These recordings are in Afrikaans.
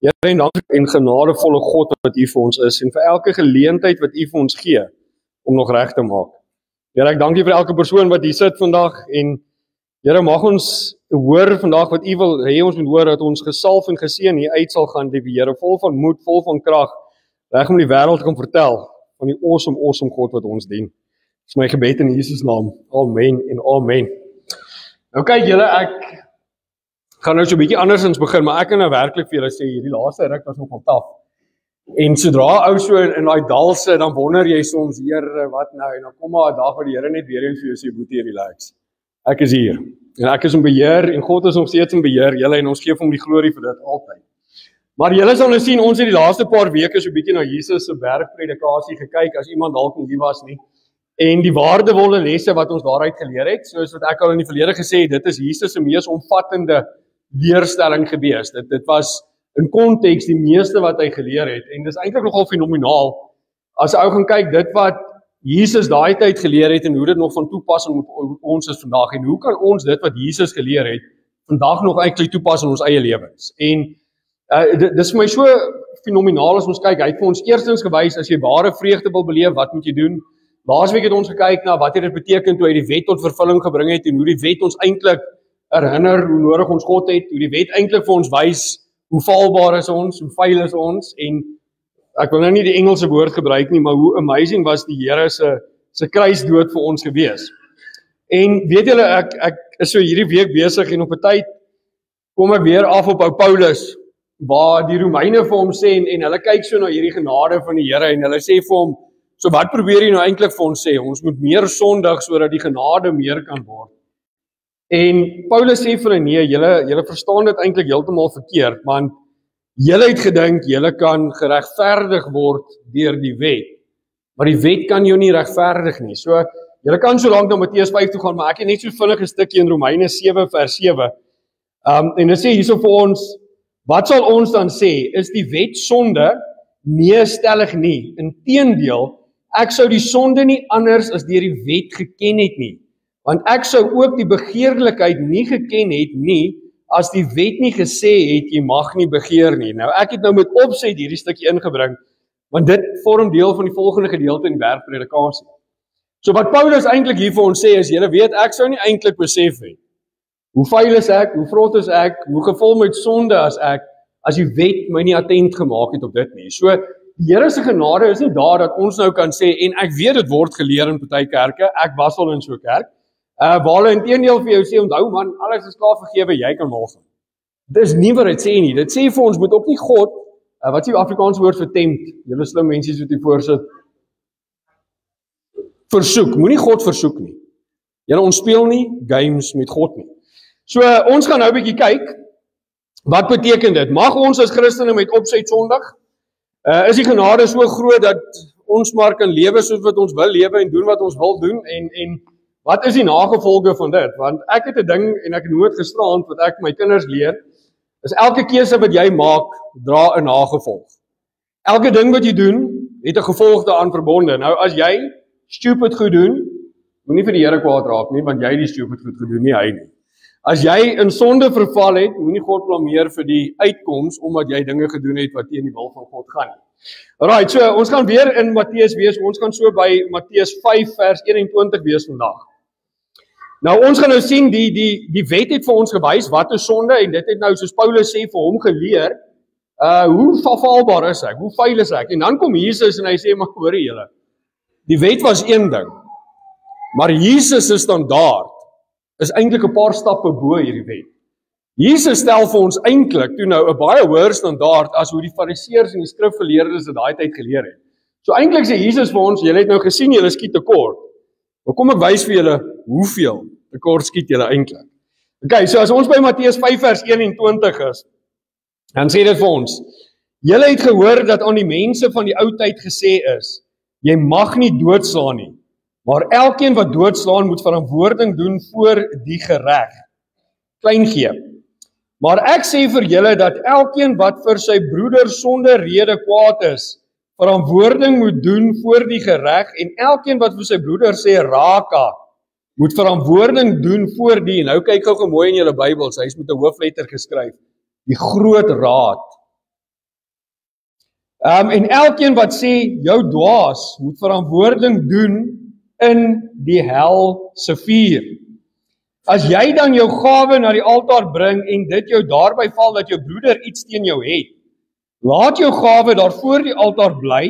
Here, en dank en genadevolle God wat U vir ons is, en vir elke geleentheid wat U vir ons gee, om nog reg te maak. Here, ek dank U vir elke persoon wat hier sit vandag, en Here, mag ons hoor vandag wat U wil hê ons moet hoor, dat ons gesalf en geseën hier uit sal gaan, die Here, vol van moed, vol van krag, reg om die wêreld te kan vertel, van die awesome God wat ons dien. Dis my gebed in Jesus naam. Amen en amen. Nou kyk julle, ek gaan nou so 'n bietjie andersins begin, maar ek kan nou werklik vir julle sê, hierdie laaste ruk was nogal taaf. En sodra ou so in daai dal sit, dan wonder jy soms, Here, wat nou? En dan kom maar 'n dag waar die Here net weer eens vir jou sê, boetie, relax. Ek is hier. En ek is in beheer, en God is nog steeds in beheer, julle, en ons gee vir hom die glorie vir dit altyd. Maar julle sal nou sien, ons het die laaste paar weke so 'n bietjie na Jesus se bergpredikasie gekyk, as iemand dalk nie hier was nie. En die waardevolle lesse wat ons daaruit geleer het, soos wat ek al in die verlede gesê het, dit is Jesus se mees omvattende leerstelling gewees. Dit was in konteks die meeste wat hy geleer het, en dis eintlik nogal fenomenaal, as ou gaan kyk, dit wat Jesus daai tyd geleer het, en hoe dit nog van toepassing op ons is vandag, en hoe kan ons dit wat Jesus geleer het, vandag nog eintlik toepas in ons eie lewens. En dis vir my so fenomenaal as ons kyk, hy het vir ons eerstens gewys, as jy ware vreugde wil beleef, wat moet jy doen? Laasweek het ons gekyk na wat het dit beteken toe hy die wet tot vervulling gebring het, en hoe die wet ons eintlik herinner hoe nodig ons God het, hoe die wet eintlik vir ons wys hoe faalbaar is ons, hoe vuil is ons, en ek wil nou nie die Engelse woord gebruik nie, maar hoe amazing was die Here se kruisdood vir ons gewees. En weet julle, ek is so hierdie week besig, en op 'n tyd kom ek weer af op ou Paulus, waar die Romeine vir hom sê, en hulle kyk so na hierdie genade van die Here, en hulle sê vir hom, so wat probeer jy nou eintlik vir ons sê? Ons moet meer sondig, sodat die genade meer kan word. En Paulus sê vir hulle, nee, julle verstaan dit eintlik heeltemal verkeerd, want julle het gedink, julle kan geregverdig word deur die wet, maar die wet kan jou nie regverdig nie. So, julle kan so lank na Matteus 5 toe gaan, maar ek het net so vinnig 'n stukkie in Romeine 7 vers 7, en dit sê hierso vir ons, wat sal ons dan sê? Is die wet sonde? Nee, stellig nie. Inteendeel, ek sou die sonde nie anders as deur die wet geken het nie, want ek sou ook die begeerlikheid nie geken het nie, as die wet nie gesê het, jy mag nie begeer nie. Nou, ek het nou met opset hierdie stukkie ingebring, want dit vorm deel van die volgende gedeelte in die bergpredikasie. So wat Paulus eintlik hier vir ons sê is, julle weet, ek sou nie eintlik besef het, hoe vuil is ek, hoe vrot is ek, hoe gevul met sonde as die wet my nie attent gemaak het op dit nie. So, die Here se genade is nie daar dat ons nou kan sê, en ek weet dit word geleer in party kerke, ek was al in so 'n kerk, waar hulle inteendeel vir jou sê, onthou man, alles is klaar vergewe, jy kan mal gaan. Dis nie wat dit sê nie, dit sê vir ons, moet ook nie God, wat is die Afrikaanse woord vir tempt, julle slim mensies wat hier voorsit, versoek, moenie God versoek nie. Julle ons speel nie games met God nie. So, ons gaan nou 'n bietjie kyk, wat beteken dit? Mag ons as Christene met opset sondig? Is die genade so groot dat ons maar kan lewe soos wat ons wil lewe en doen wat ons wil doen, en wat is die nagevolge van dit? Want ek het 'n ding, en ek noem dit gisteraand, wat ek my kinders leer, is elke keuse wat jy maak, dra 'n nagevolg. Elke ding wat jy doen, het 'n gevolg daaraan verbonde. Nou, as jy stupid goed doen, moenie vir die Here kwaad raak nie, want jy het die stupid goed gedoen, nie hy nie. As jy in sonde verval het, moenie God blameer vir die uitkoms, omdat jy dinge gedoen het wat teen die wil van God gaan. Alright, so ons gaan weer in Matteus wees, ons gaan so by Matteus 5 vers 21 wees vandag. Nou ons gaan nou sien, die wet het vir ons gewys, wat is sonde, en dit het nou, soos Paulus sê, vir hom geleer, hoe faalbaar is ek, hoe vuil is ek, en dan kom Jesus en hy sê, maar hoor julle, die wet was een ding, maar Jesus se standaard is eintlik 'n paar stappe bo hierdie wet. Jesus stel vir ons eintlik toe nou 'n baie hoër standaard as hoe die fariseërs en die skrifgeleerdes dit daai tyd geleer het. So eintlik sê Jesus vir ons, julle het nou gesien julle skiet tekort. Maar kom ek wys vir julle hoeveel tekort skiet julle eintlik. Okay, so as ons by Matteus 5 vers 21 is, dan sê dit vir ons, julle het gehoor dat aan die mense van die ou tyd gesê is, jy mag nie doodslaan nie, maar elkeen wat doodslaan moet verantwoording doen voor die gereg. Klein g. Maar ek sê vir julle dat elkeen wat vir sy broeder sonder rede kwaad is, verantwoording moet doen voor die gereg, en elkeen wat vir sy broeder sê raka, moet verantwoording doen voor die, nou kyk gou mooi in julle Bybels, hy is met 'n hoofletter geskryf, die groot raad En elkeen wat sê, jou dwaas moet verantwoording doen in die hel se vuur. As jy dan jou gawe na die altaar bring en dit jou daarby val dat jou broeder iets teen jou het, laat jou gawe daar voor die altaar bly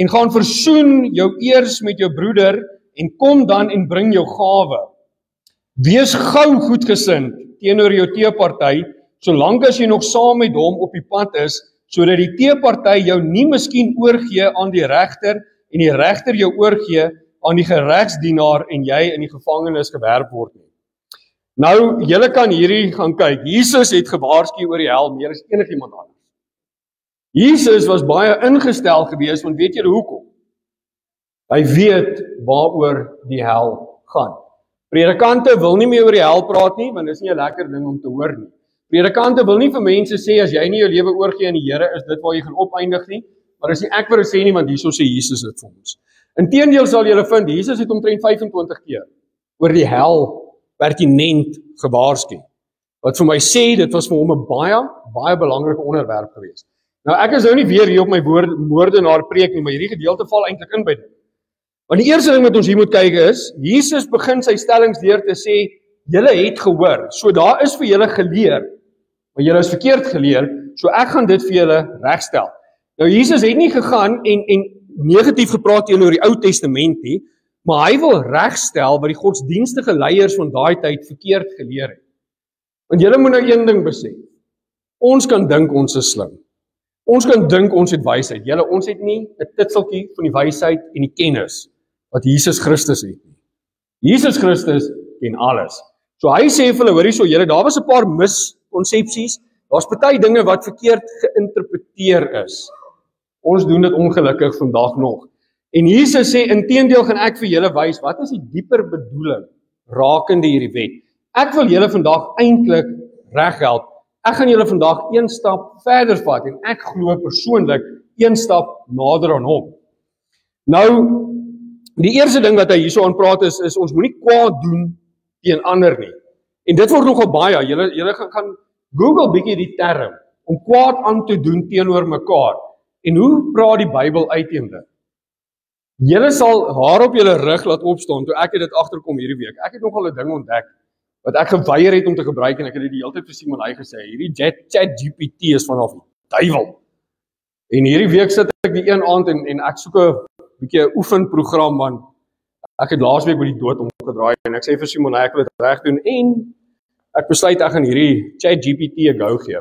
en gaan versoen jou eers met jou broeder en kom dan en bring jou gawe. Wees gou goedgesind teenoor jou teeparty, solank as jy nog saam met hom op die pad is, sodat die teeparty jou nie miskien oorgee aan die regter en die regter jou oorgee aan die geregsdienaar en jy in die gevangenis gewerp word nie. Nou, julle kan hierdie gaan kyk. Jesus het gewaarsku oor die hel meer as enigiemand anders. Jesus was baie ingestel gewees, want weet julle hoekom? Hy weet waaroor die hel gaan. Predikante wil nie meer oor die hel praat nie, want dit is nie 'n lekker ding om te hoor nie. Predikante wil nie vir mense sê, as jy nie jou lewe oorgee aan die Here, is dit waar jy gaan opeindig nie, maar dis nie ek wat dit sê nie, want hierso sê Jesus dit vir ons. Inteendeel sal julle vind, Jesus het omtrent 25 keer oor die hel pertinent gewaarsku. Wat vir my sê, dit was vir hom 'n baie belangrike onderwerp geweest. Nou ek is nou nie weer hier op my moordenaar preek nie, maar hierdie gedeelte val eintlik in by dit. Want die eerste ding wat ons hier moet kyk is, Jesus begin sy stellings deur te sê, julle het gehoor, so daar is vir julle geleer, maar julle is verkeerd geleer, so ek gaan dit vir julle regstel. Nou Jesus het nie gegaan en negatief gepraat teenoor die Ou Testament nie, maar hy wil regstel wat die godsdienstige leiers van daai tyd verkeerd geleer het. Want julle moet nou een ding besef, ons kan dink ons is slim. Ons kan dink ons het wysheid. Julle, ons het nie 'n titseltjie van die wysheid en die kennis wat Jesus Christus het nie. Jesus Christus ken alles. So hy sê vir hulle, hoorie so, julle, daar was 'n paar miskonsepsies, daar's party dinge wat verkeerd geïnterpreteer is. Ons doen dit ongelukkig vandag nog. En Jesus sê, inteendeel gaan ek vir julle wys, wat is die dieper bedoeling rakende hierdie wet? Ek wil julle vandag eintlik reghelp. Ek gaan julle vandag een stap verder vat en ek glo persoonlik een stap nader aan hom. Nou, die eerste ding wat hy hierso aan praat is ons moenie kwaad doen teen ander nie. En dit word nogal baie, julle gaan Google bietjie die term, om kwaad aan te doen teenoor mekaar. En hoe praat die Bybel uit teen dit? Julle sal haar op julle rug laat opstaan, toe ek het dit agterkom hierdie week. Ek het nogal 'n ding ontdek, wat ek geweier het om te gebruik, en ek het dit die hele tyd vir Simon hy gesê, hierdie ChatGPT is vanaf die duiwel. En hierdie week sit ek die een aand en ek soek 'n bietjie 'n oefenprogram, want ek het laasweek by die dood omgedraai, en ek sê vir Simon, ek wil dit reg doen, en ek besluit ek gaan hierdie ChatGPT 'n go gee.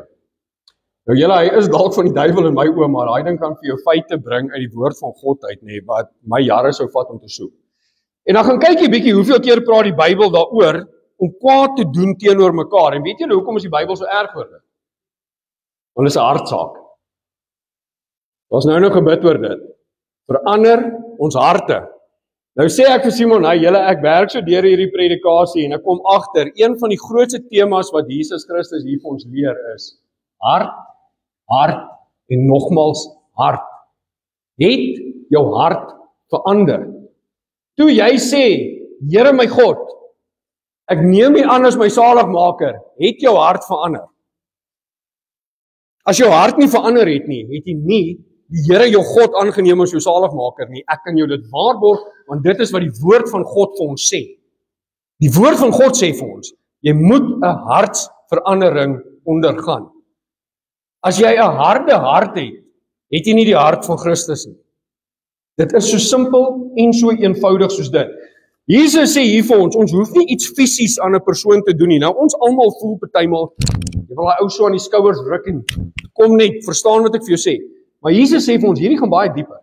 Nou julle, hy is dalk van die duiwel in my oë, maar hy ding kan vir jou feite bring uit die woord van God uit, nê, wat my jare sou vat om te soek. En dan gaan kyk jy bietjie hoeveel keer praat die Bybel daaroor om kwaad te doen teenoor mekaar. En weet julle hoekom is die Bybel so erg oor dit? Want dit is 'n hartsaak. Ons nou gebid oor dit. Verander ons harte. Nou sê ek vir Simon, julle, ek werk so deur hierdie predikasie en ek kom agter, een van die grootste temas wat Jesus Christus hier vir ons leer is hart, hart en nogmals hart. Het jou hart verander. Toe jy sê, Here my God, ek neem U aan as my saligmaker, het jou hart verander. As jou hart nie verander het nie, het jy nie die Here jou God aangeneem as jou saligmaker nie. Ek kan jou dit waarborg, want dit is wat die woord van God vir ons sê. Die woord van God sê vir ons, jy moet 'n hartsverandering ondergaan. As jy 'n harde hart het jy nie die hart van Christus nie. Dit is so simpel en so eenvoudig soos dit. Jesus sê hier vir ons hoef nie iets fisies aan 'n persoon te doen nie. Nou ons almal voel partymal, jy wil daai ou so aan die skouers druk en kom net, verstaan wat ek vir jou sê. Maar Jesus sê vir ons, hierdie gaan baie dieper.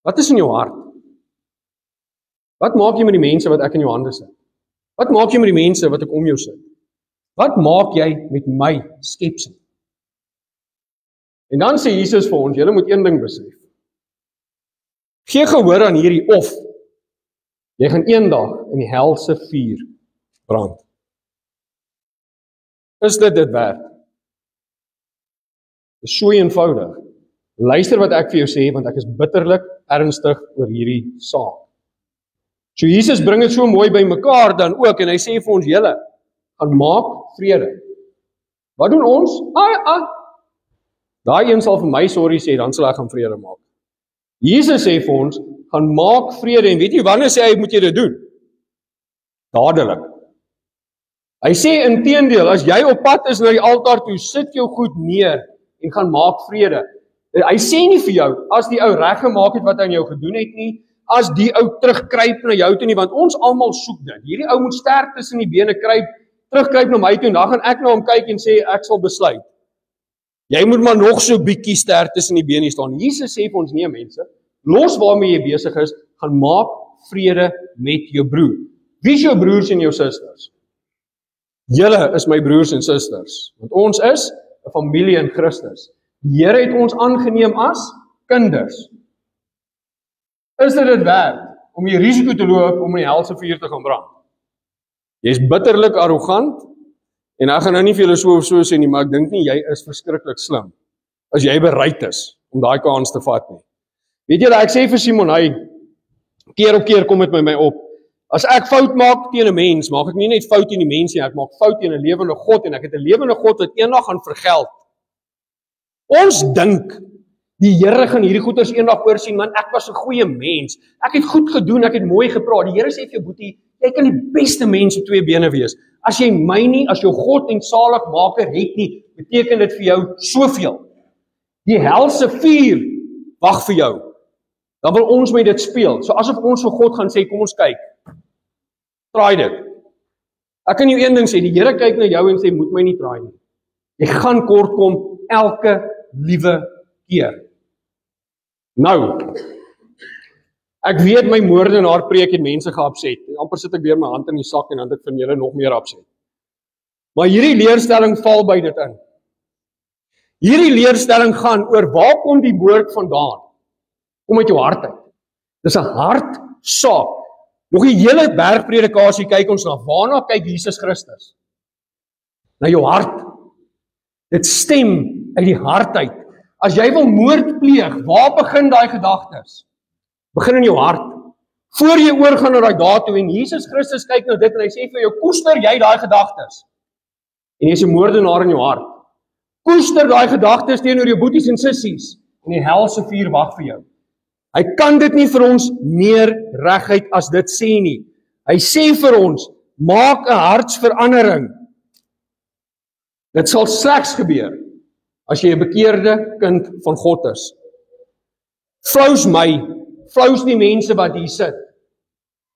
Wat is in jou hart? Wat maak jy met die mense wat ek in jou hande sit? Wat maak jy met die mense wat ek om jou sit? Wat maak jy met my skepsel? En dan sê Jesus vir ons, julle moet een ding besef. Gee gehoor aan hierdie of jy gaan eendag in die hel se vuur brand. Is dit werd? Dit is so eenvoudig. Luister wat ek vir jou sê, want ek is bitterlik ernstig oor hierdie saak. So Jesus bring dit so mooi by mekaar dan ook, en hy sê vir ons, julle, gaan maak vrede. Wat doen ons? Daai een sal vir my sorry sê, dan sal ek gaan vrede maak. Jesus sê vir ons, gaan maak vrede, en weet jy wanneer sê hy moet jy dit doen? Dadelik. Hy sê inteendeel, as jy op pad is na die altaar toe, sit jou goed neer en gaan maak vrede. Hy sê nie vir jou, as die ou reg gemaak het wat hy aan jou gedoen het nie, as die ou terugkruip na jou toe nie, want ons almal soek dit. Hierdie ou moet sterk tussen die bene kruip, terugkruip na my toe, en dan gaan ek na hom kyk en sê, ek sal besluit. Jy moet maar nog so bietjie sterk tussen die bene staan. Jesus sê vir ons, nee mense, los waarmee jy besig is, gaan maak vrede met jou broer. Wie is jou broers en jou susters? Julle is my broers en susters, want ons is 'n familie in Christus. Die Here het ons aangeneem as kinders. Is dit werd om die risiko te loop om in die helse vuur te gaan brand? Jy's bitterlik arrogant, en ek gaan nou nie vir julle so of so sê nie, maar ek dink nie jy is verskriklik slim, as jy bereid is om daai kans te vat nie. Weet julle, ek sê vir Simon, hy, keer op keer kom dit met my op, as ek fout maak teen 'n mens, maak ek nie net fout teen die mens nie, ek maak fout teen 'n lewende God, en ek het 'n lewende God wat eendag gaan vergeld. Ons dink, die Here gaan hierdie goeders eendag oorsien, man, ek was 'n goeie mens, ek het goed gedoen, ek het mooi gepraat. Die Here sê vir jou, boetie, jy kan die beste mens op 2 bene wees. As jy my nie, as jou God en saligmaker het nie, beteken dit vir jou soveel. Die helse vuur wag vir jou. Dan wil ons met dit speel. So asof ons vir God gaan sê, kom ons kyk. Traai dit. Ek kan jou een ding sê, die Here kyk na jou en sê, moet my nie traai nie. Jy gaan kort kom elke liewe keer. Nou, ek weet my moordenaar preek het mense geupset. Amper sit ek weer my hand in die sak en dan het ek van julle nog meer upset. Maar hierdie leerstelling val by dit in. Hierdie leerstelling gaan oor waar kom die woord vandaan? Kom uit jou hart uit. Dis 'n hartsaak. Nog die hele bergpredikasie kyk ons na, waarna kyk Jesus Christus? Na jou hart. Dit stem uit die hart uit. As jy wil moord pleeg, waar begin daai gedagtes? Begin in jou hart. Voor jy oorgaan na daai daad toe, en Jesus Christus kyk na dit en hy sê vir jou, koester jy daai gedagtes? En jy's 'n moordenaar in jou hart. Koester daai gedagtes teenoor jou boeties en sissies, en die helse vuur wag vir jou. Hy kan dit nie vir ons meer reguit as dit sê nie. Hy sê vir ons, maak 'n hartsverandering. Dit sal slegs gebeur as jy 'n bekeerde kind van God is. Flous my, flous die mense wat hier sit.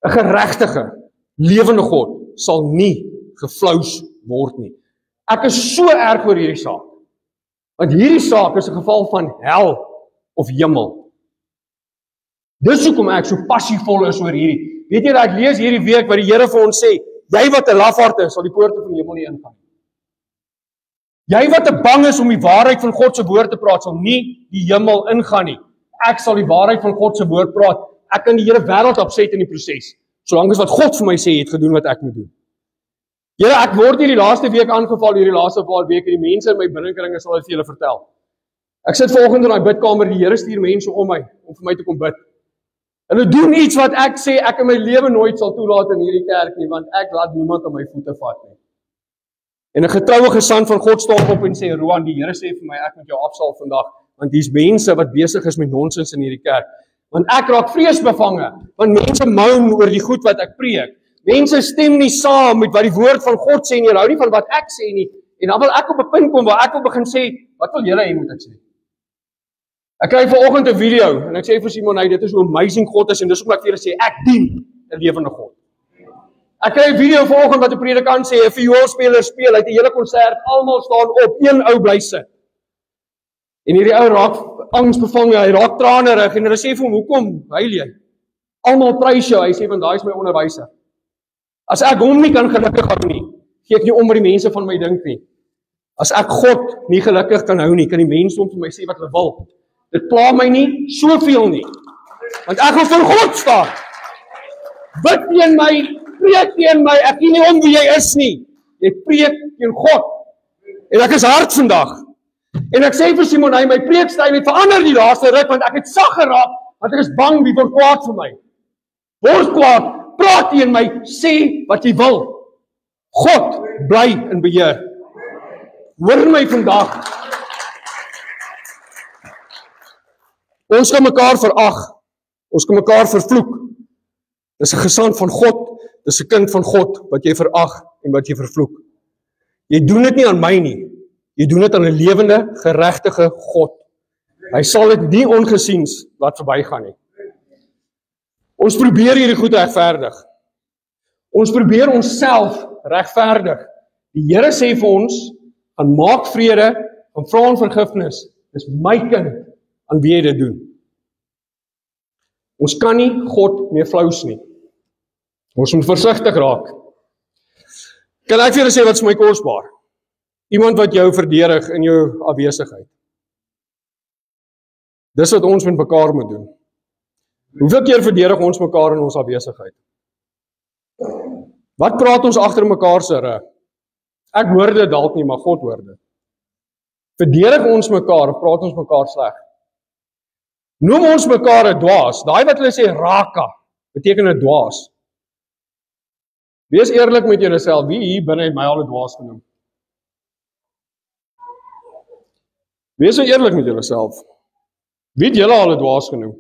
'n Geregtige, lewende God sal nie geflous word nie. Ek is so erg oor hierdie saak. Want hierdie saak is 'n geval van hel of hemel. Dis hoekom ek so passievol is oor hierdie. Weet jy dat ek lees hierdie week wat die Here vir ons sê, jy wat 'n lafaard is, sal die poorte van die hemel nie ingaan. Jy wat te bang is om die waarheid van God se woord te praat, sal nie die hemel ingaan nie. Ek sal die waarheid van God se woord praat. Ek kan die hele wêreld opset in die proses, solank as wat God vir my sê het gedoen wat ek moet doen. Here, ek word hierdie laaste week aangeval, hierdie laaste paar weke, die mense in my binnekringe sal dit vir julle vertel. Ek sit vanoggend in daai bidkamer, die Here stuur mense om my, om vir my te kom bid. Hulle doen iets wat ek sê ek in my lewe nooit sal toelaat in hierdie kerk nie, want ek laat niemand aan my voete vat nie. En 'n getroue gesand van God staan op en sê, Roan, die Here sê vir my, ek moet jou afsaal vandag, want hier's mense wat besig is met nonsens in hierdie kerk. Want ek raak vreesbevange, want mense moan oor die goed wat ek preek. Mense stem nie saam met wat die woord van God sê nie, hou nie van wat ek sê nie, en dan wil ek op 'n punt kom waar ek wil begin sê, wat wil julle hê moet ek sê? Ek kry vanoggend 'n video, en ek sê vir Simon, dit is hoe amazing God is, en dis hoekom ek vir julle sê, ek dien 'n lewende God. Ek kry 'n video vanoggend wat 'n predikant sê, 'n vioolspeler speel, hy het 'n hele konsert, almal staan op, een ou bly sit. En hierdie ou raak angsbevange, hy raak tranerig, en hulle sê vir hom, hoekom huil jy? Almal prys jou, hy sê, want daai is my onderwyser. As ek hom nie kan gelukkig hou nie, gee ek nie om wat die mense van my dink nie. As ek God nie gelukkig kan hou nie, kan die mense om vir my sê wat hulle wil. Dit pla my nie soveel nie. Want ek wil vir God staan. Bid teen my, preek teen my, ek weet nie om wie jy is nie. Jy preek teen God. En ek is hard vandag. En ek sê vir Simon, my preekstyl het verander die laaste ruk, want ek het sag geraak, want ek is bang wie word kwaad vir my. Word kwaad, praat teen my, sê wat jy wil. God bly in beheer. Hoor my vandag. Ons kan mekaar verag. Ons kan mekaar vervloek. Dis 'n gesand van God, dis 'n kind van God wat jy verag en wat jy vervloek. Jy doen dit nie aan my nie. Jy doen dit aan 'n lewende, geregtige God. Hy sal dit nie ongesiens laat verbygaan nie. Ons probeer hierdie goed regverdig. Ons probeer onsself regverdig. Die Here sê vir ons, gaan maak vrede, gaan vra om vergifnis. Dis my kind aan wie jy dit doen. Ons kan nie God meer flous nie. Ons moet versigtig raak. Kan ek vir julle sê wat is my kosbaar? Iemand wat jou verdedig in jou afwesigheid. Dis wat ons met mekaar moet doen. Hoeveel keer verdedig ons mekaar in ons afwesigheid? Wat praat ons agter mekaar se rug? Ek hoor dit dalk nie, maar God hoor dit. Verdedig ons mekaar of praat ons mekaar sleg? Noem ons mekaar 'n dwaas. Daai wat hulle sê raka, beteken 'n dwaas. Wees eerlik met jouself. Wie hier binne het my al 'n dwaas genoem? Wees so eerlik met jouself. Wie het julle al 'n dwaas genoem?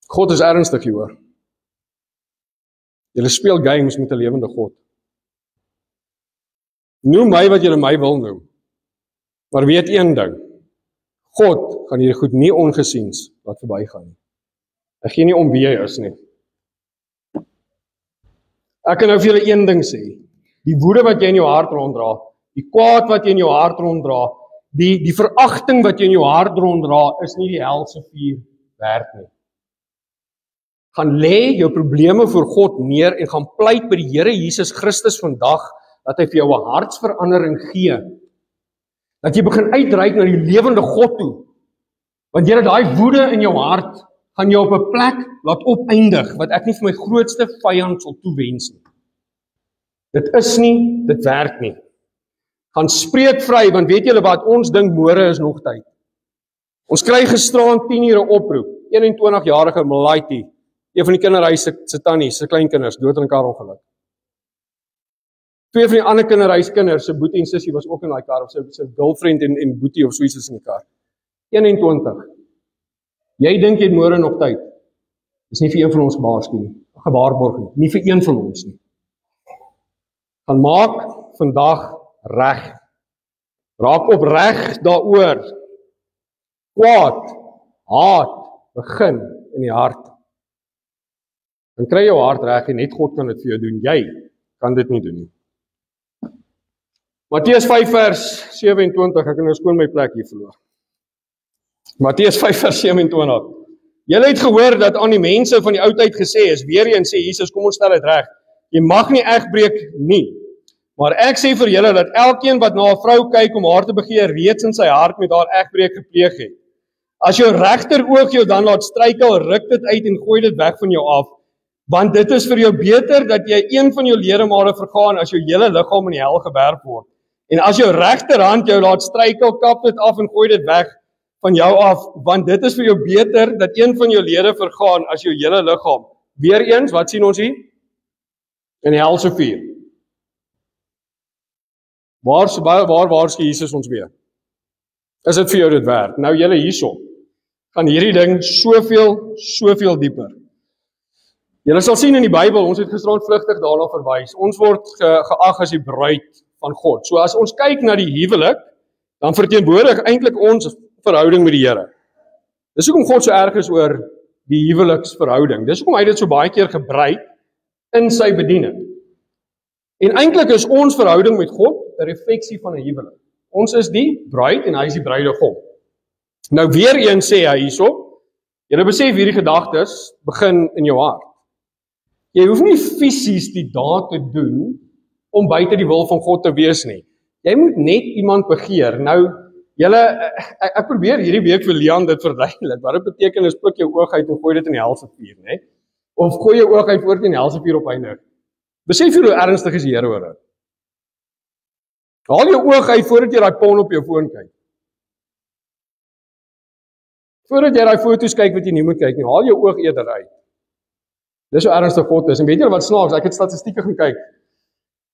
God is ernstig hieroor. Julle speel games met 'n lewende God. Noem my wat julle my wil noem. Maar weet een ding. God gaan hierdie goed nie ongesiens laat verbygaan nie. Ek gee nie om wie jy is nie. Ek kan nou vir julle een ding sê. Die woede wat jy in jou hart ronddra, die kwaad wat jy in jou hart ronddra, die veragting wat jy in jou hart ronddra, is nie die hel se vuur werd nie. Gaan lê jou probleme voor God neer en gaan pleit by die Here Jesus Christus vandag, dat hy vir jou 'n hartsverandering gee. Dat jy begin uitreik na die lewende God toe. Want jy het daai woede in jou hart, gaan jou op 'n plek laat opeindig, wat ek nie vir my grootste vyand sal toewens nie. Dit is nie, dit werk nie. Gaan spreek vry, want weet julle wat, ons dink môre is nog tyd. Ons kry gisteraand 10 ure oproep, 21-jarige Malaiti, een van die kinderhuis se tannies, se kleinkinders, dood in 'n karongeluk. 2 van die ander kinderhuiskinders, se boetie en sussie was ook in daai kar, of sy girlfriend en boetie of so iets is in die kar. 21. Jy dink jy het môre nog tyd. Dis nie vir een van ons gewaarborg nie, nie vir een van ons nie. Gaan maak vandag reg. Raak opreg daaroor. Kwaad, haat, begin in die hart. Dan kry jou hart reg en net God kan dit vir jou doen. Jy kan dit nie doen nie. Matteus 5 vers 27, ek kan nou skoon my plek hier verloor. Matteus 5 vers 27. Julle het gehoor dat aan die mense van die ou tyd gesê is, weer eens sê Jesus, kom ons stel dit reg. Jy mag nie egbreek nie. Maar ek sê vir julle dat elkeen wat na 'n vrou kyk om haar te begeer, reeds in sy hart met haar egbreek gepleeg het. As jou regteroog jou dan laat struikel, ruk dit uit en gooi dit weg van jou af. Want dit is vir jou beter dat jy een van jou ledemate vergaan as jou hele liggaam in die hel gewerp word. En as jou regterhand jou laat struikel, kap dit af en gooi dit weg van jou af, want dit is vir jou beter dat een van jou lede vergaan as jou hele liggaam. Weereens, wat sien ons hier? In die hel se vuur. Waar waarsku Jesus ons weer? Is dit vir jou dit werd? Nou julle hierso, gaan hierdie ding soveel dieper. Julle sal sien in die Bybel, ons het gisterand vlugtig daarna verwys, ons word geag as die bruid van God. So as ons kyk na die huwelik, dan verteenwoordig eintlik ons verhouding met die Here. Dis hoekom God so erg is oor die huweliksverhouding. Dis hoekom hy dit so baie keer gebruik in sy bediening. En eintlik is ons verhouding met God 'n refleksie van 'n huwelik. Ons is die bruid en hy is die bruidegom. Nou weer een sê hy hierso, julle besef hierdie gedagtes begin in jou hart. Jy hoef nie fisies die daad te doen om buite die wil van God te wees nie. Jy moet net iemand begeer. Nou, julle, ek probeer hierdie week vir Leon dit verduidelik. Wat dit beteken is pluk jou oog uit en gooi dit in die hel se vuur, né? Of gooi jou oog uit voordat jy in die hel se vuur opeindig. Besef jy hoe ernstig is die Here oor dit? Haal jou oog uit voordat jy daai porn op jou foon kyk. Voordat jy daai foto's kyk wat jy nie moet kyk nie, haal jou oog eerder uit. Dis hoe ernstig God is. En weet julle wat snaaks, ek het statistieke gaan kyk.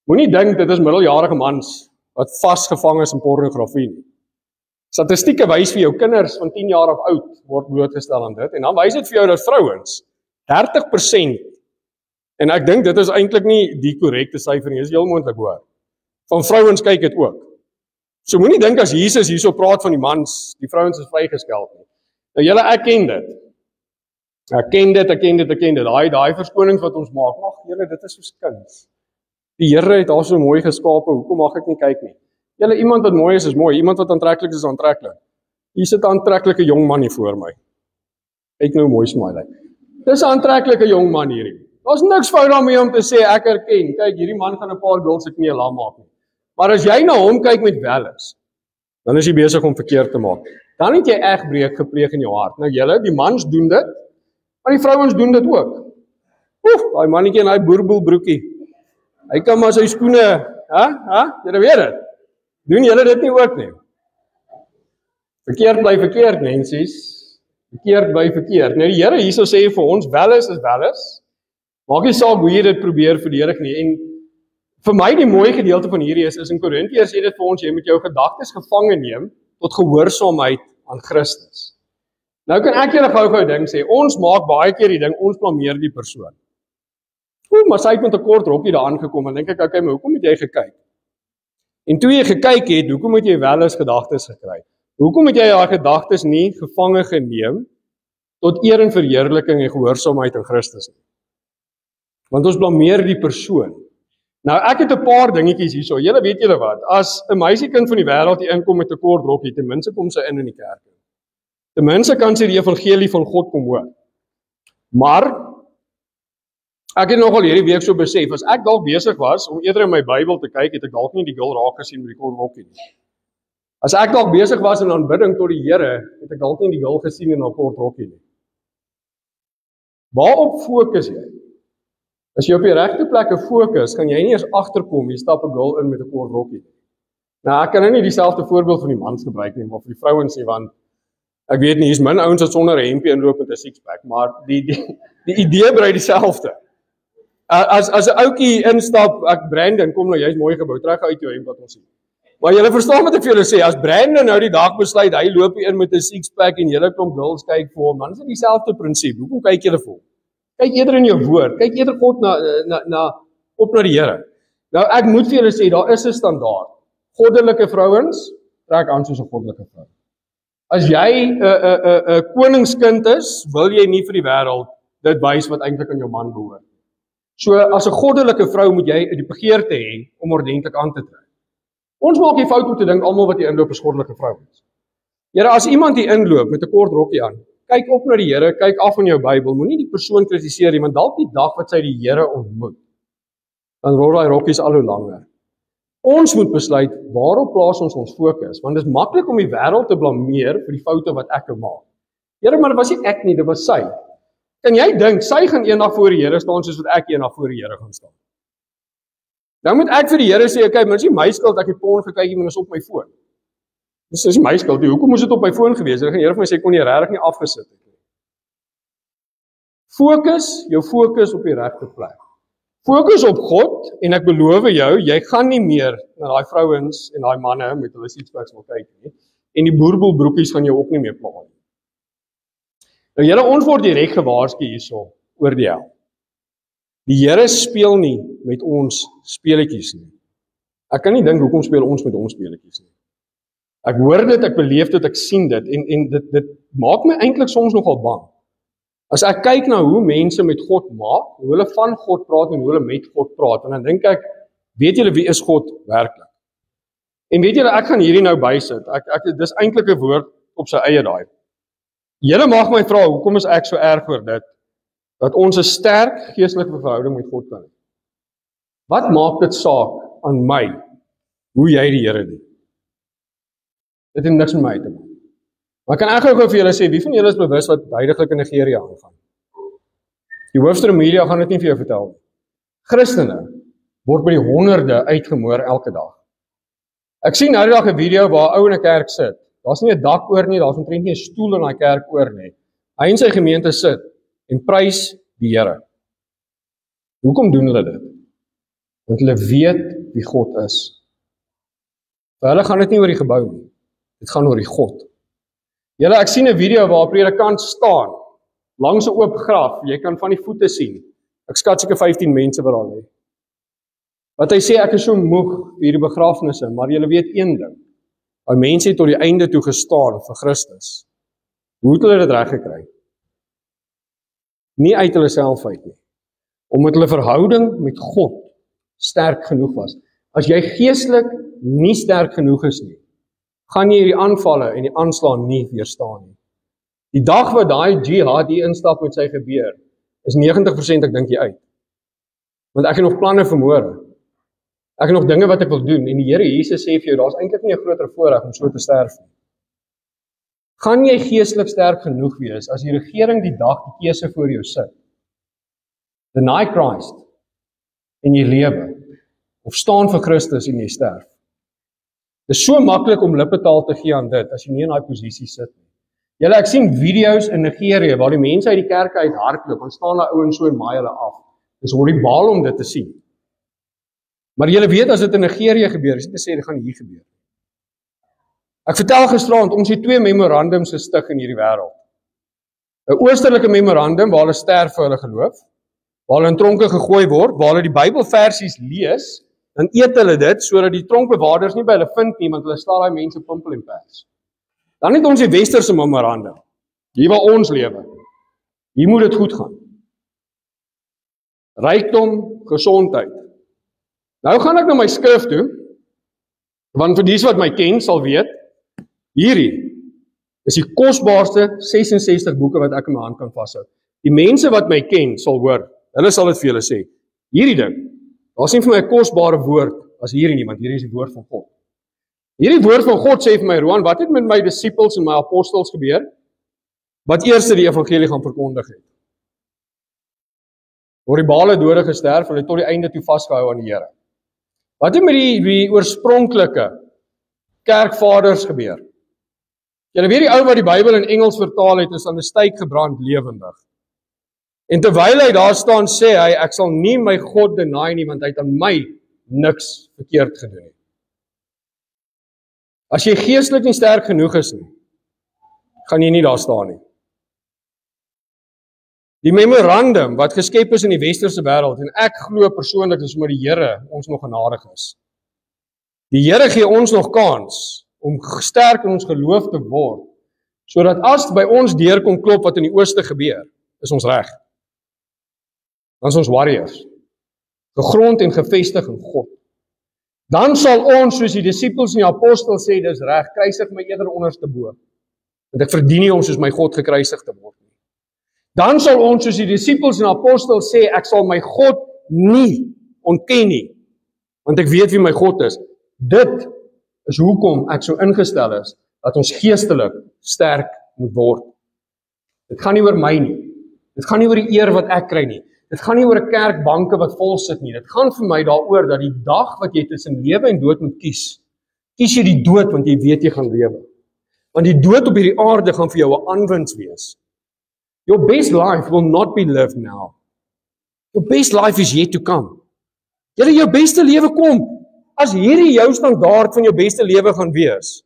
Moenie dink dit is middeljarige mans wat vasgevang is in pornografie nie. Statistieke wys vir jou kinders van 10 jaar af oud word blootgestel aan dit en dan wys dit vir jou dat vrouens 30%, en ek dink dit is eintlik nie die korrekte syfer nie, is heel moontlik hoor. Van vrouens kyk dit ook. So moenie dink as Jesus hierso praat van die mans, die vrouens is vrygeskel nie. Nou julle ek ken dit. Ek ken dit. Daai verskonings wat ons maak. Ag Here, dit is soos kuns. Die Here het daar so mooi geskape. Hoekom mag ek nie kyk nie? Julle iemand wat mooi is mooi, iemand wat aantreklik is aantreklik. Hier sit 'n aantreklike jong man hier voor my. Kyk nou hoe mooi smaai hy. Dis 'n aantreklike jong man hierdie. Daar's niks fout daarmee om te sê ek erken, kyk hierdie man gaan 'n paar girls se knie laat maak nie. Maar as jy na hom kyk met welis, dan is jy besig om verkeerd te maak. Dan het jy egbreek gepleeg in jou hart. Nou julle, die mans doen dit, maar die vrouens doen dit ook. Daai mannetjie in daai boerboelbroekie. Hy kan maar sy skoene, julle weet dit. Doen julle dit nie ook nie? Verkeerd bly verkeerd, mensies. Verkeerd bly verkeerd. Nou die Here hierso sê vir ons, welis is welis. Maak nie saak hoe jy dit probeer verdedig nie. En vir my die mooi gedeelte van hierdie is in Korintiërs sê dit vir ons, jy moet jou gedagtes gevange neem tot gehoorsaamheid aan Christus. Nou kan ek julle gou-gou ding sê, ons maak baie keer die ding, ons blameer die persoon. Maar sy het met 'n kort rokkie daar aangekom, en dink ek, okay, maar hoekom het jy gekyk? En toe jy gekyk het, hoekom het jy welis gedagtes gekry? Hoekom het jy daai gedagtes nie gevange geneem tot eer en verheerliking en gehoorsaamheid aan Christus nie? Want ons blameer die persoon. Nou ek het 'n paar dingetjies hierso. Julle weet julle wat? As 'n meisiekind van die wêreld hier inkom met 'n kort rokkie, ten minste kom sy in die kerk. Ten minste kan sy die evangelie van God kom hoor. Maar ek het nogal hierdie week so besef, as ek dalk besig was om eerder in my Bybel te kyk, het ek dalk nie die girl raak gesien met die kort rokkie nie. As ek dalk besig was in aanbidding tot die Here, het ek dalk nie die girl gesien in haar kort rokkie nie. Waarop fokus jy? As jy op die regte plekke fokus, kan jy nie eens agterkom, jy stap 'n girl in met 'n kort rokkie. Nou, ek kan nou nie dieselfde voorbeeld van die mans gebruik nie, maar vir die vrouens sê, want ek weet nie, hier's min ouens wat sonder 'n hempie inloop met 'n sixpack, maar die idee bly dieselfde. As 'n ouetjie instap, Brandon, kom nou, jy's mooi gebou, trek uit jou hemp wat ons sien. Maar julle verstaan wat ek vir julle sê, as Brandon nou die dag besluit, hy loop hier in met 'n sixpack en julle klomp girls kyk vir hom, dan is dit dieselfde prinsip. Hoekom kyk julle vir hom? Kyk eerder in jou woord, kyk eerder God op na die Here. Nou ek moet vir julle sê, daar is 'n standaard. Goddelike vrouens trek aan soos 'n goddelike vrou. As jy 'n koningskind is, wil jy nie vir die wêreld dit wys wat eintlik aan jou man behoort. So as 'n goddelike vrou moet jy die begeerte hê om ordentlik aan te trek. Ons maak die fout om te dink almal wat hier inloop is goddelike vrouens. Here, as iemand hier inloop met 'n kort rokkie aan, kyk op na die Here, kyk af van jou Bybel, moenie die persoon kritiseer nie, want dalk die dag wat sy die Here ontmoet, dan word daai rokkies al hoe langer. Ons moet besluit waarop plaas ons fokus, want dit is maklik om die wêreld te blameer vir die foute wat ek maak. Here, maar dit was nie ek nie, dit was sy. Kan jy dink sy gaan eendag voor die Here staan soos wat ek eendag voor die Here gaan staan? Dan moet ek vir die Here sê, okay, maar dis nie my skuld ek het porn gekyk en is op my foon. Dis is my skuld. Hoekom moes dit op my foon gewees? Dan gaan die Here vir my sê kon jy regtig nie afgesit het nie. Fokus, jou fokus op die regte plek. Fokus op God en ek beloof jou, jy gaan nie meer na daai vrouens en daai manne met hulle sixpacks wil kyk nie. En die boerboelbroekies gaan jou ook nie meer pla nie. Nou julle, ons word direk gewaarsku hierso oor die hel. Die Here speel nie met ons speletjies nie. Ek kan nie dink hoekom speel ons met ons speletjies nie. Ek hoor dit, ek beleef dit, ek sien dit en dit maak my eintlik soms nogal bang. As ek kyk na hoe mense met God maak, hoe hulle van God praat en hoe hulle met God praat, en dan dink ek, weet julle wie is God werklik? En weet julle, ek gaan hierdie nou bysit. Dis eintlik 'n woord op sy eie daai. Julle mag my vra, hoekom is ek so erg oor dit? Dat ons 'n sterk geestelike verhouding met God kan hê. Wat maak dit saak aan my, hoe jy die Here dien? Dit het niks met my te maak. Maar kan ek gou vir julle sê, wie van julle is bewus wat duidelik in Nigeria aangaan? Die hoofstroom media gaan dit nie vir jou vertel nie. Christene word by die honderde uitgemoor elke dag. Ek sien nou die dag 'n video waar 'n ou in 'n kerk sit. Daar's nie 'n dak oor nie, daar's omtrent nie 'n stoel in daai kerk oor nie. Hy en sy gemeente sit en prys die Here. Hoekom doen hulle dit? Want hulle weet wie God is. Vir hulle gaan dit nie oor die gebou nie. Dit gaan oor die God. Julle, ek sien 'n video waar 'n predikant staan, langs 'n oop graf, jy kan van die voete sien. Ek skat seker 15 mense wat daar lê. Wat hy sê, ek is so moeg vir die begrafnisse, maar julle weet een ding. Daai mense het tot die einde toe gestaan vir Christus. Hoe het hulle dit reg gekry? Nie uit hulle self uit nie. Omdat hulle verhouding met God sterk genoeg was. As jy geestelik nie sterk genoeg is nie, gaan jy die aanvalle en die aanslaan nie weerstaan nie. Die dag wat daai jihad hier instap met sy gebeur, is 90% ek dink jy uit. Want ek het nog planne vir môre. Ek het nog dinge wat ek wil doen, en die Here Jesus sê vir jou, daar's eintlik nie 'n groter voorreg om so te sterf nie. Gaan jy geestelik sterk genoeg wees, as die regering die dag die keuse voor jou sit? Deny Christ, en jy lewe, of staan vir Christus en jy sterf. Dit is so maklik om lippetaal te gee aan dit, as jy nie in daai posisie sit nie. Julle, ek sien video's in Nigerië, waar die mense uit die kerke uit hardloop, en staan daar ouens so en maai hulle af. Dis horribaal om dit te sien. Maar julle weet, as dit in Nigerië gebeur, is dit te sê, dit gaan hier gebeur. Ek vertel gisterand, ons het 2 memorandums gestig in hierdie wêreld. 'n Oosterlike memorandum, waar hulle sterf vir hulle geloof, waar hulle in tronke gegooi word, waar hulle die Bybelversies lees, dan eet hulle dit, sodat die tronkbewaarders nie by hulle vind nie, want hulle sla daai mense pimpel en pers. Dan het ons die westerse memorandum, hier waar ons lewe. Hier moet dit goed gaan. Rykdom, gesondheid. Nou gaan ek na my skrif toe, want vir dies wat my ken sal weet, hierdie is die kosbaarste 66 boeke wat ek in my hand kan vashou. Die mense wat my ken sal hoor, hulle sal dit vir julle sê. Hierdie ding, daar's nie vir my 'n kosbare woord as hierdie nie, want hierdie is die woord van God. Hierdie woord van God sê vir my, Roan, wat het met my disippels en my apostels gebeur, wat eers die evangelie gaan verkondig het? Horribale dode gesterf, hulle het tot die einde toe vasgehou aan die Here. Wat het met die oorspronklike kerkvaders gebeur? Julle weet die ou wat die Bybel in Engels vertaal het, is aan 'n styk gebrand lewendig. En terwyl hy daar staan, sê hy, ek sal nie my God deny nie, want hy het aan my niks verkeerd gedoen nie. As jy geestelik nie sterk genoeg is nie, gaan jy nie daar staan nie. Die memorandum wat geskep is in die westerse wêreld, en ek glo persoonlik is omdat die Here ons nog genadig is. Die Here gee ons nog kans om sterk in ons geloof te word, sodat as by ons deur kom klop wat in die ooste gebeur, is ons reg. Dan is ons warriors, gegrond en gevestig in God. Dan sal ons, soos die disippels en die apostels sê, dis reg, kruisig my eerder onderste bo, want ek verdien nie om soos my God gekruisig te word nie. Dan sal ons, soos die disippels en apostels sê, ek sal my God nie ontken nie, want ek weet wie my God is. Dit is hoekom ek so ingestel is, dat ons geestelik sterk moet word. Dit gaan nie oor my nie. Dit gaan nie oor die eer wat ek kry nie. Dit gaan nie oor 'n kerkbanke wat vol sit nie. Dit gaan vir my daaroor dat die dag wat jy tussen lewe en dood moet kies jy die dood want jy weet jy gaan lewe. Want die dood op hierdie aarde gaan vir jou 'n aanwinst wees. Your best life will not be lived now. Your best life is yet to come. Julle, jou beste lewe kom. As hierdie jou standaard van jou beste lewe gaan wees,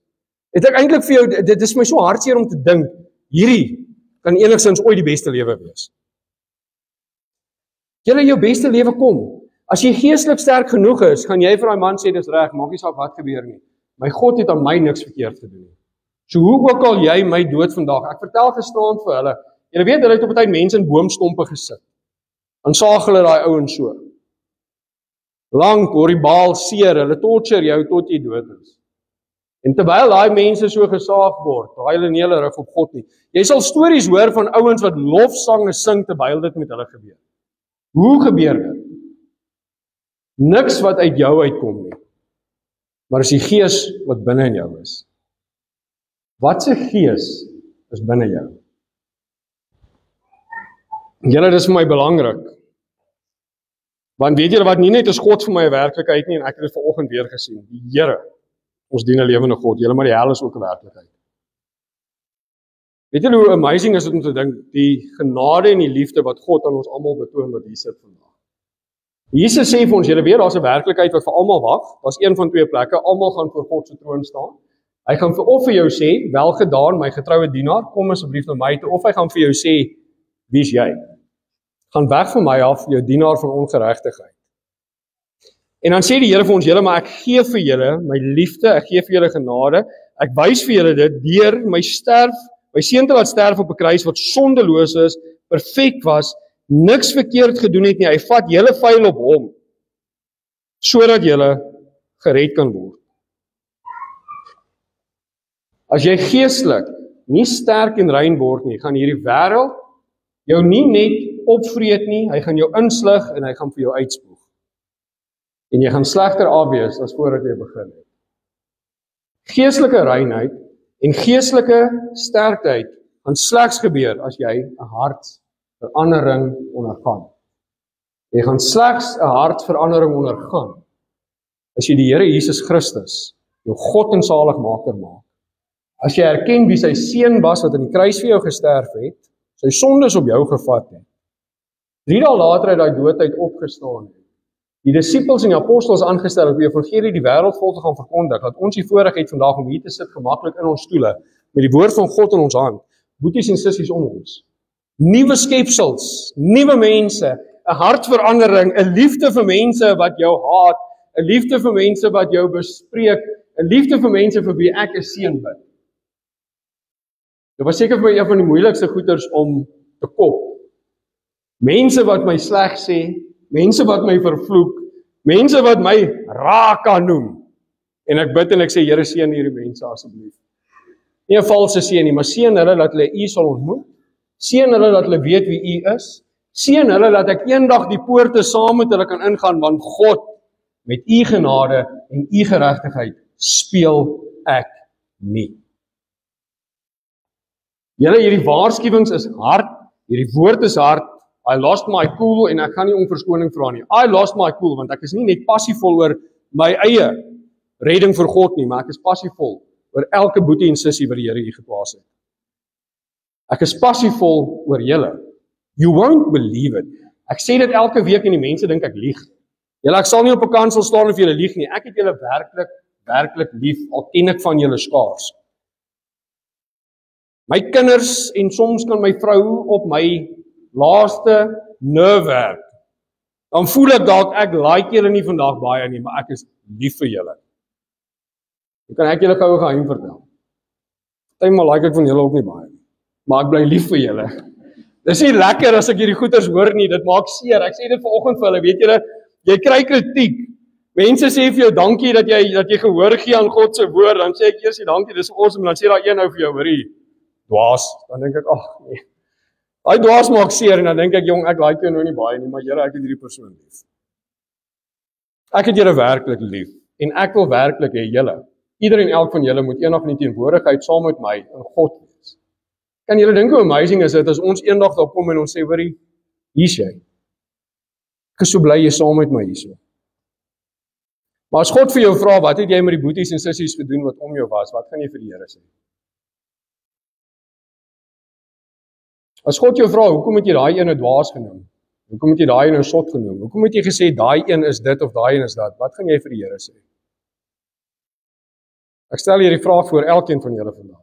het ek eintlik vir jou, dit is my so hartseer om te dink, hierdie kan enigstens ooit die beste lewe wees. Julle, jou beste lewe kom. As jy geestelik sterk genoeg is, gaan jy vir daai man sê, dis reg, maak nie saak wat gebeur nie. My God het aan my niks verkeerd gedoen nie. So hoe ook al jy my dood vandag, ek vertel gisterand vir hulle, julle weet, hulle het op 'n tyd mense in boomstompe gesit. Dan saag hulle daai ouens so. Lank, horribaal, seer, hulle torture jou tot jy dood is. En terwyl daai mense so gesaag word, draai hulle nie hulle rug op God nie. Jy sal stories hoor van ouens wat lofsange sing terwyl dit met hulle gebeur. Hoe gebeur dit? Niks wat uit jou uitkom nie, maar is die gees wat binne in jou is. Wat se gees is binne jou? Julle, dis vir my belangrik. Want weet julle wat, nie net is God vir my 'n werklikheid nie, en ek het dit vanoggend weer gesien. Die Here, ons dien 'n lewende God. Julle, maar die hel is ook 'n werklikheid. Weet julle hoe amazing is dit om te dink, die genade en die liefde wat God aan ons almal betoon wat hier sit vandag. Jesus sê vir ons, julle weet, daar's 'n werklikheid wat vir almal wag. Daar's een van twee plekke, almal gaan voor God se troon staan. Hy gaan of vir jou sê, wel gedaan, my getroue dienaar, kom asseblief na my toe, of hy gaan vir jou sê, wie is jy? Gaan weg van my af, jou dienaar van ongeregtigheid. En dan sê die Here vir ons, julle, maar ek gee vir julle my liefde, ek gee vir julle genade, ek wys vir julle dit deur my seun te laat sterf op 'n kruis wat sondeloos is, perfek was, niks verkeerd gedoen het nie, hy vat julle vuil op hom, sodat julle gered kan word. As jy geestelik nie sterk en rein word nie, gaan hierdie wêreld jou nie net opvreet nie, hy gaan jou inslig en hy gaan vir jou uitspoeg. En jy gaan slegter afwees as voordat jy begin het. Geestelike reinheid en geestelike sterkheid gaan slegs gebeur as jy 'n hartsverandering ondergaan. Jy gaan slegs 'n hartsverandering ondergaan as jy die Here Jesus Christus jou God en saligmaker maak. As jy erken wie sy seun was wat aan die kruis vir jou gesterf het, sy sondes op jou gevat het. 3 dae later uit daai doodheid opgestaan het. Die disippels en die apostels aangestel om die evangelie die wêreld vol te gaan verkondig, dat ons die voorreg het vandag om hier te sit gemaklik in ons stoele, met die woord van God in ons hand, boeties en sissies om ons. Nuwe skepsels, nuwe mense, 'n hartverandering, 'n liefde vir mense wat jou haat, 'n liefde vir mense wat jou bespreek, 'n liefde vir mense vir wie ek 'n seën bid. Dit was seker vir my een van die moeilikste goeters om te kop. Mense wat my sleg sê, mense wat my vervloek, mense wat my raak kan noem. En ek bid en ek sê, Here, seën hierdie mense asseblief. Nie 'n valse seën nie, maar seën hulle dat hulle U sal ontmoet. Seën hulle dat hulle weet wie U is. Seën hulle dat ek eendag die poorte saam met hulle kan ingaan, want God, met U genade en U geregtigheid, speel ek nie. Julle, hierdie waarskuwings is hard, hierdie woord is hard. I lost my cool en ek gaan nie om verskoning vra nie. I lost my cool want ek is nie net passievol oor my eie redding vir God nie, maar ek is passievol oor elke boetie en sussie wat die Here hier geplaas het. Ek is passievol oor julle. You won't believe it. Ek sê dit elke week en die mense dink ek lieg. Julle, ek sal nie op 'n kansel staan of julle lieg nie. Ek het julle werklik lief, al ken ek van julle skaars. My kinders en soms kan my vrou op my laaste nerve werk. Dan voel ek dalk ek like julle nie vandag baie nie, maar ek is lief vir julle. Dan kan ek julle gou 'n geheim vertel. Partymal like ek van julle ook nie baie nie, maar ek bly lief vir julle. Dis nie lekker as ek hierdie goeters hoor nie, dit maak seer. Ek sê dit vanoggend vir hulle, weet julle, jy kry kritiek. Mense sê vir jou dankie dat jy gehoor gee aan God se woord, dan sê ek eers dankie, dis awesome, dan sê daar een nou vir jou, hoorie, dwaas. Dan dink ek, ag nee. Hy dwaas maak seer en dan dink ek, jong, ek like jou nou nie baie nie, maar Here, ek het hierdie persoon lief. Ek het julle werklik lief en ek wil werklik hê julle, ieder en elk van julle moet eendag in die teenwoordigheid saam met my in God wees. Kan julle dink hoe amazing is dit as ons eendag daar kom en ons sê, hoorie, hier's jy. Ek is so bly jy saam met my hierso. Maar as God vir jou vra, wat het jy met die boeties en sissies gedoen wat om jou was, wat gaan jy vir die Here sê? As God jou vra, hoekom het jy daai een 'n dwaas genoem? Hoekom het jy daai een 'n sot genoem? Hoekom het jy gesê daai een is dit of daai een is dat? Wat gaan jy vir die Here sê? Ek stel hierdie vraag voor elkeen van julle vandag.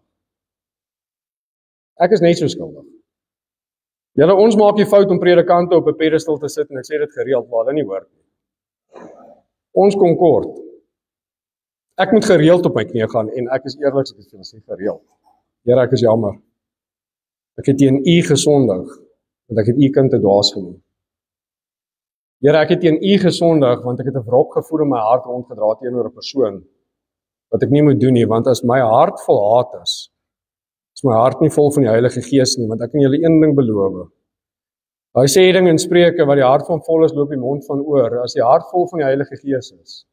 Ek is net so skuldig. Julle, ons maak die fout om predikante op 'n pedestal te sit en ek sê dit gereeld, maar hulle nie hoor nie. Ons kom kort. Ek moet gereeld op my knieë gaan en ek is eerlik as ek dit sê gereeld. Here, ek is jammer. Ek het teen U gesondig, want ek het U kind te dwaas genoem. Here, ek het teen U gesondig, want ek het 'n wrokgevoel in my hart rondgedra teenoor 'n persoon, wat ek nie moet doen nie, want as my hart vol haat is my hart nie vol van die Heilige Gees nie, want ek kan julle een ding beloof. Hy sê ding in Spreuke, wat die hart van vol is, loop die mond van oor. As die hart vol van die Heilige Gees is,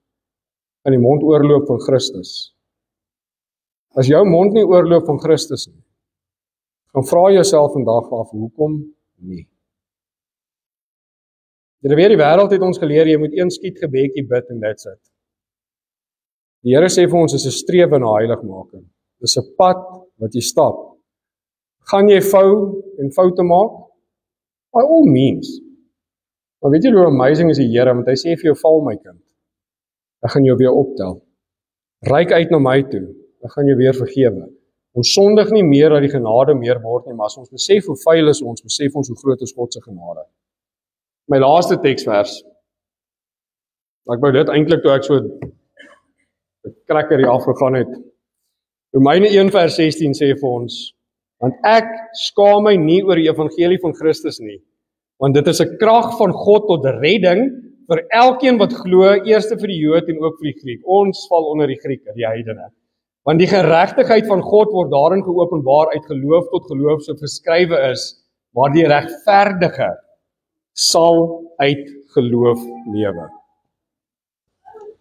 kan die mond oorloop van Christus. As jou mond nie oorloop van Christus nie, dan vra jouself vandag af, hoekom nie? Julle weet, die wêreld het ons geleer, jy moet een skietgebedjie bid en that's it. Die Here sê vir ons, is 'n strewe na heiligmaking. Dis 'n pad wat jy stap. Gaan jy en foute maak? By all means. Maar weet jy hoe amazing is die Here, want hy sê vir jou, val my kind. Ek gaan jou weer optel. Reik uit na my toe. ek gaan jou weer vergewe. Ons sondig nie meer dat die genade meer word nie, maar as ons besef hoe vuil is ons, besef ons hoe groot is God se genade. My laaste teksvers. Ek wou dit eintlik toe ek so 'n krakker hier afgegaan het. Romeine 1 vers 16 sê vir ons, want ek skaam my nie oor die evangelie van Christus nie, want dit is 'n krag van God tot redding vir elkeen wat glo, eers vir die Jood en ook vir die Griek. Ons val onder die Grieke, die heidene. Want die geregtigheid van God word daarin geopenbaar uit geloof tot geloof, so geskrywe is, maar die regverdige sal uit geloof lewe.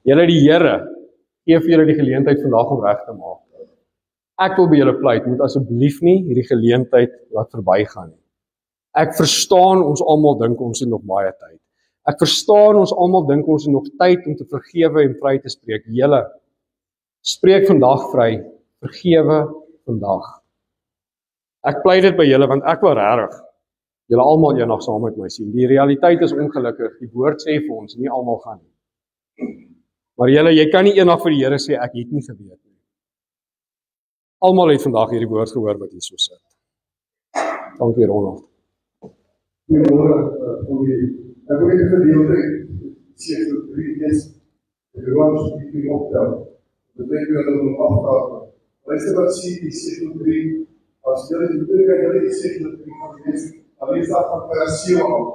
Julle die Here gee vir julle die geleentheid vandag om reg te maak. Ek wil by julle pleit, moet asseblief nie hierdie geleentheid laat verbygaan nie. Ek verstaan ons almal dink ons het nog baie tyd. Ek verstaan ons almal dink ons het nog tyd om te vergewe en vry te spreek. Julle spreek vandag vry, vergewe vandag. Ek pleit dit by julle want ek wil regtig julle almal eendag saam met my sien. Die realiteit is ongelukkig. Die woord sê vir ons nie almal gaan nie. Maar julle, jy kan nie eendag vir die Here sê ek het nie geweet nie. Almal het vandag hierdie woord gehoor wat hier so sit. Dankie Ronald. Goeiemôre ek wil net 'n gedeelte sê vir 3 is Romeine 3 opstel. Beteken dat ons afstaan. Luister wat sê die 3 as jy die Bybel die 3 gaan lees, dan is daar van vers 7 af.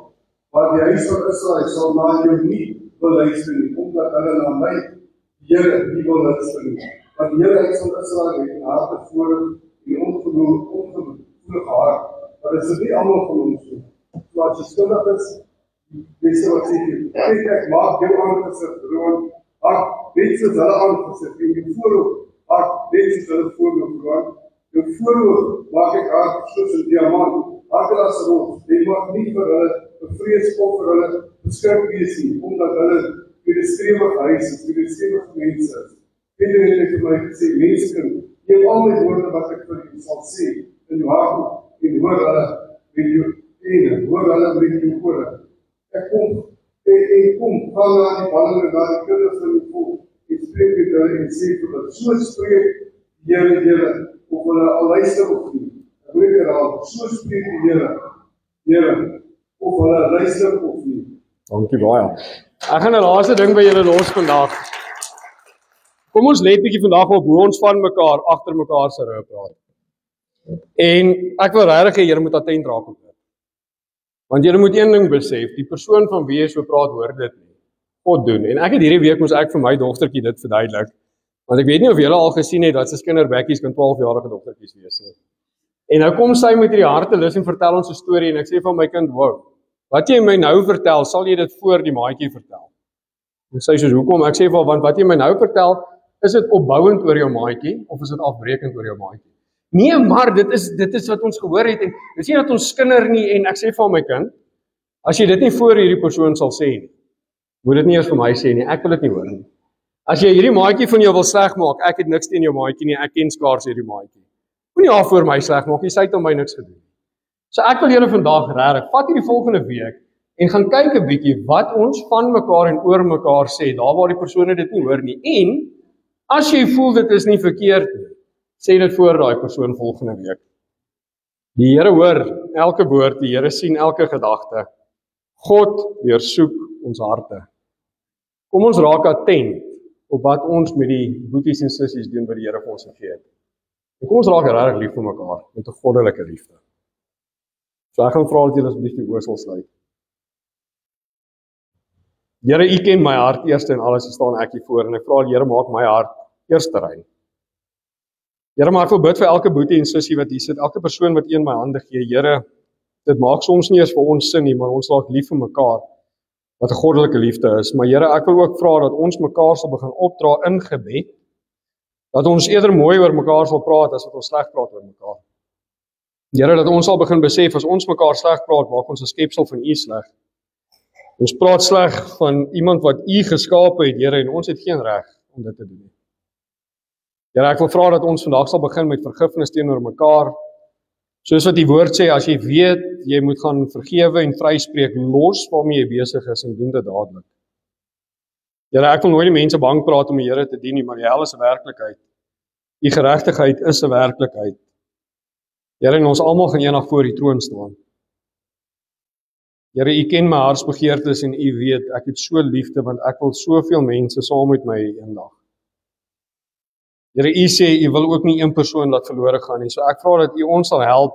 Maar die huis van Israel sal na jou nie beluister nie, omdat hulle na my Here nie wil luister nie. Want die Here huis van Israel het 'n harte voorig en ongevoelige hart. Maar dit is nie almal van ons nie. So as jy skuldig is, dis wat sê jy. Ek maak jou aangesig roon, net soos hulle aangesig en jou voorhoof, net soos hulle voorhoof roon. Jou voorhoof maak ek soos 'n diamant, as rood. Jy mag nie vir hulle bevrees of vir hulle beskik wees nie, omdat hulle wederstrewig huis is, wederstrewig mense is. Peter het vir my gesê, mensekind, jy al my woorde wat ek vir jou sal sê, in jou hart, en hoor hulle met jou ene, hoor hulle met jou ore. Ek kom, gaan na die ballende, na die kinders van die volk, en spreek met hulle en sê vir hulle, so spreek die Here, of hulle al luister of nie. Ek wil dit herhaal, so spreek die Here, of hulle luister of nie. Dankie baie. Ek gaan 'n laaste ding by julle los vandag. Kom ons let bietjie vandag op hoe ons van mekaar agter mekaar se rug praat. En ek wil regtig hê julle moet attent raak op dit. Want julle moet een ding besef, die persoon van wie jy so praat hoor dit nie. God doen. En ek het hierdie week moes ek vir my dogtertjie dit verduidelik. Want ek weet nie of julle al gesien het dat sy kinderbekkies kan 12-jarige dogtertjies wees nie. En nou kom sy met hierdie hartelus en vertel ons 'n storie en ek sê van my kind, "Wow, wat jy my nou vertel, sal jy dit voor die maatjie vertel?" En sy sê, "Hoekom?" Ek sê, "Want wat jy my nou vertel, is dit opbouend oor jou maatjie of is dit afbreekend oor jou maatjie?" Nee, maar dit is wat ons gehoor het en dis nie dat ons skinder nie en ek sê vir my kind, as jy dit nie voor hierdie persoon sal sê nie, moet dit nie eers vir my sê nie, ek wil dit nie hoor nie. As jy hierdie maatjie van jou wil sleg maak, ek het niks teen jou maatjie nie, ek ken skaars hierdie maatjie. Moenie haar voor my sleg maak, sy het aan my niks gedoen. So ek wil julle vandag regtig, vat hierdie volgende week en gaan kyk 'n bietjie wat ons van mekaar en oor mekaar sê, daar waar die persone dit nie hoor nie. En as jy voel dit is nie verkeerd nie, sê dit voor daai persoon volgende week. Die Here hoor elke woord, die Here sien elke gedagte. God deursoek ons harte. Kom ons raak attent op wat ons met die boeties en sissies doen wat die Here vir ons gegee het. En kom ons raak regtig lief vir mekaar met 'n goddelike liefde. So ek gaan vra dat julle asseblief die oë sal sluit. Here, U ken my hart eerste en alles, staan ek hier voor en ek vra die Here maak my hart eerste rein. Here, maar ek wil bid vir elke boetie en sussie wat hier sit, elke persoon wat U in my hande gee. Here, dit maak soms nie eens vir ons sin nie, maar ons raak lief vir mekaar. Wat 'n goddelike liefde is. Maar Here, ek wil ook vra dat ons mekaar sal begin opdra in gebed. Dat ons eerder mooi oor mekaar sal praat as wat ons sleg praat oor mekaar. Here, dat ons sal begin besef as ons mekaar sleg praat, maak ons 'n skepsel van U sleg. Ons praat sleg van iemand wat U geskape het, Here, en ons het geen reg om dit te doen nie. Here, ek wil vra dat ons vandag sal begin met vergifnis teenoor mekaar. Soos wat die woord sê, as jy weet, jy moet gaan vergewe en vryspreek, los waarmee jy besig is en doen dit dadelik. Here, ek wil nooit die mense bang praat om die Here te dien nie, maar die hel is 'n werklikheid. U geregtigheid is 'n werklikheid. Here, en ons almal gaan eendag voor die troon staan. Here, U ken my hartsbegeertes en U weet, ek het so liefde, want ek wil soveel mense saam met my eendag. Here, U sê, U wil ook nie een persoon laat verlore gaan nie, so ek vra dat U ons sal help,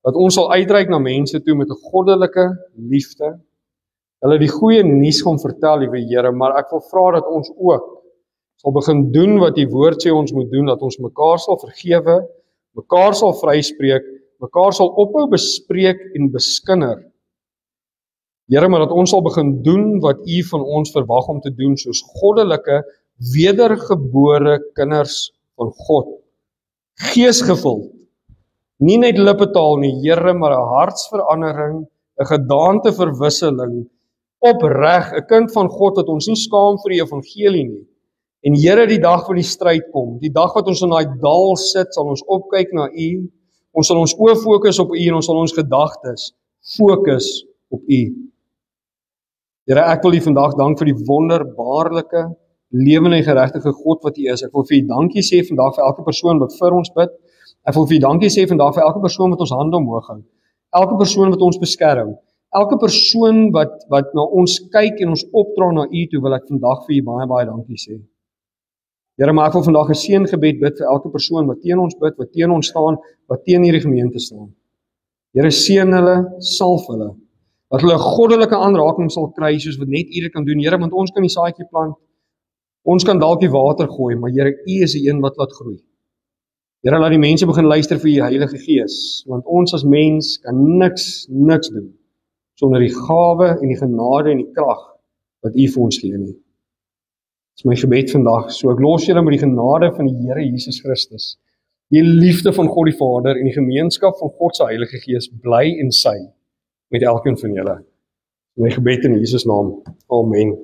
dat ons sal uitreik na mense toe met 'n goddelike liefde, hulle die goeie nuus gaan vertel, liewe Here, maar ek wil vra dat ons ook sal begin doen wat die woord sê ons moet doen, dat ons mekaar sal vergewe, mekaar sal vryspreek, mekaar sal ophou bespreek en beskinder. Here, maar dat ons sal begin doen wat U van ons verwag om te doen, soos goddelike, wedergebore kinders van God. Geesgevuld, nie net lippetaal nie, Here, maar 'n hartsverandering, 'n gedaanteverwisseling, opreg, 'n kind van God wat ons nie skaam vir die evangelie nie. En Here, die dag van die stryd kom, die dag wat ons in daai dal sit, sal ons opkyk na U, ons sal ons oë fokus op U en ons sal ons gedagtes fokus op U. Here, ek wil U vandag dank vir die wonderbaarlike, lewende en geregtige God wat U is. Ek wil vir U dankie sê vandag vir elke persoon wat vir ons bid. Ek wil vir U dankie sê vandag vir elke persoon wat ons hande omhoog hou. Elke persoon wat ons beskerm. Elke persoon wat na ons kyk en ons opdra na U toe, wil ek vandag vir U baie dankie sê. Here, maar ek wil vandag 'n seëngebed bid vir elke persoon wat teen ons bid, wat teen ons staan, wat teen hierdie gemeente staan. Here, seën hulle, salf hulle, dat hulle 'n goddelike aanraking sal kry, soos wat net U dit kan doen, Here, want ons kan die saadjie plant, ons kan dalk die water gooi, maar Here, U is die een wat laat groei. Here, laat die mense begin luister vir U Heilige Gees, want ons as mens kan niks doen, sonder die gawe en die genade en die krag wat U vir ons gee nie. Dit is my gebed vandag, so ek los julle met die genade van die Here Jesus Christus, die liefde van God die Vader en die gemeenskap van God se Heilige Gees bly en sy met elkeen van julle. My gebed in Jesus naam. Amen.